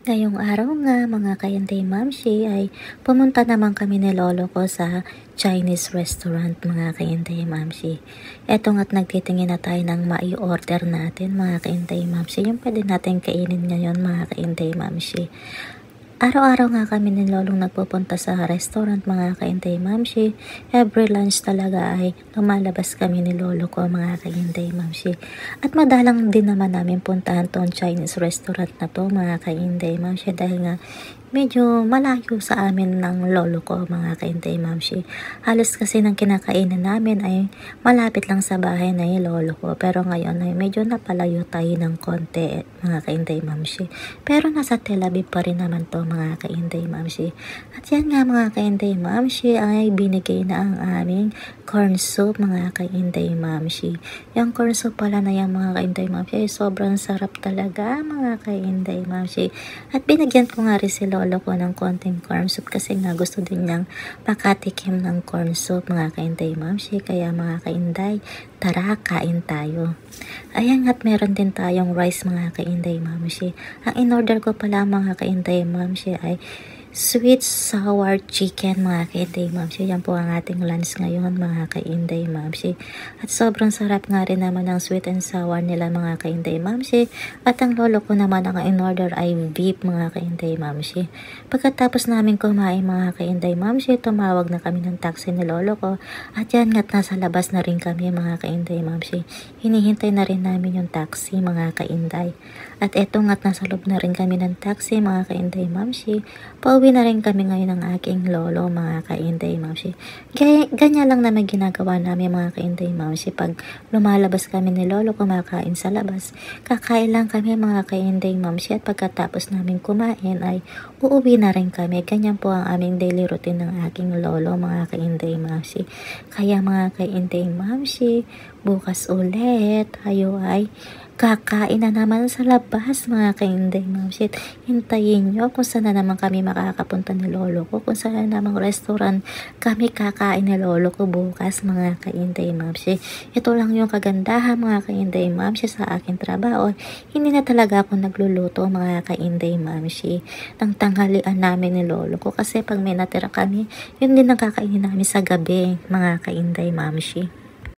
Ngayong araw nga mga ka-Inday Mamshi ay pumunta naman kami ni Lolo ko sa Chinese restaurant mga ka-Inday Mamshi. Eto nga't nagtitingin na tayo ng mai-order natin mga ka-Inday Mamshi. Yung pwede natin kainin ngayon mga ka-Inday Mamshi. Araw-araw nga kami ni Lolong nagpupunta sa restaurant mga ka-Inday Mamshi. Every lunch talaga ay lumalabas kami ni Lolo ko mga ka-Inday Mamshi. At madalang din naman namin puntahan tong Chinese restaurant na to mga ka-Inday Mamshi dahil nga medyo malayo sa amin ng lolo ko mga ka-Inday Mamshi. Halos kasi ng kinakainan namin ay malapit lang sa bahay na yung lolo ko. Pero ngayon ay medyo napalayo tayo ng konti mga ka-Inday Mamshi. Pero nasa Tel Aviv pa rin naman to mga ka-Inday Mamshi. At yan nga mga ka-Inday Mamshi ay binigay na ang aming corn soup mga ka-Inday Mamshi. Yung corn soup pala na yan mga ka-Inday Mamshi ay sobrang sarap talaga mga ka-Inday Mamshi. At binigyan ko nga rin si lolo ko ng konting corn soup kasi nga gusto din niyang makatikim ng corn soup mga ka-Inday Mamshi. Kaya mga ka-Inday, tara kain tayo. Ayan at meron din tayong rice mga ka-Inday Mamshi. Ang in-order ko pala mga ka-Inday Mamshi ay sweet sour chicken mga ka-Inday Mamshi. Yan po ang ating lunch ngayon mga ka-Inday Mamshi. At sobrang sarap nga rin naman ang sweet and sour nila mga ka-Inday Mamshi. At ang lolo ko naman ang in-order ay beef mga ka-Inday Mamshi. Pagkatapos namin kumain mga ka-Inday Mamshi, tumawag na kami ng taxi ni lolo ko. At yan nga't nasa labas na rin kami mga ka-Inday Mamshi. Hinihintay na rin namin yung taxi mga ka-Inday. At eto nga't nasa loob na rin kami ng taxi mga ka-Inday Mamshi. Pauwi na rin kami ngayon ng aking lolo mga ka-Inday Mamshi. Ganyan lang naman ginagawa namin mga ka-Inday Mamshi. Pag lumalabas kami ni lolo kumakain sa labas, kakain lang kami mga ka-Inday Mamshi. At pagkatapos namin kumain ay uuwi na rin kami. Ganyan po ang aming daily routine ng aking lolo mga ka-Inday Mamshi. Kaya mga ka-Inday Mamshi, bukas ulit tayo ay kakain na naman sa labas mga ka-Inday Mamshi. Hintayin nyo kung saan na naman kami makakapunta ni lolo ko, kung saan na namang restaurant kami kakain ni lolo ko bukas mga ka-Inday Mamshi. Ito lang yung kagandahan mga ka-Inday Mamshi sa aking trabaho. Hindi na talaga ako nagluluto mga ka-Inday Mamshi ng tanghalian namin ni lolo ko kasi pag may natira kami, yun din ang kakainin namin sa gabi mga ka-Inday Mamshi.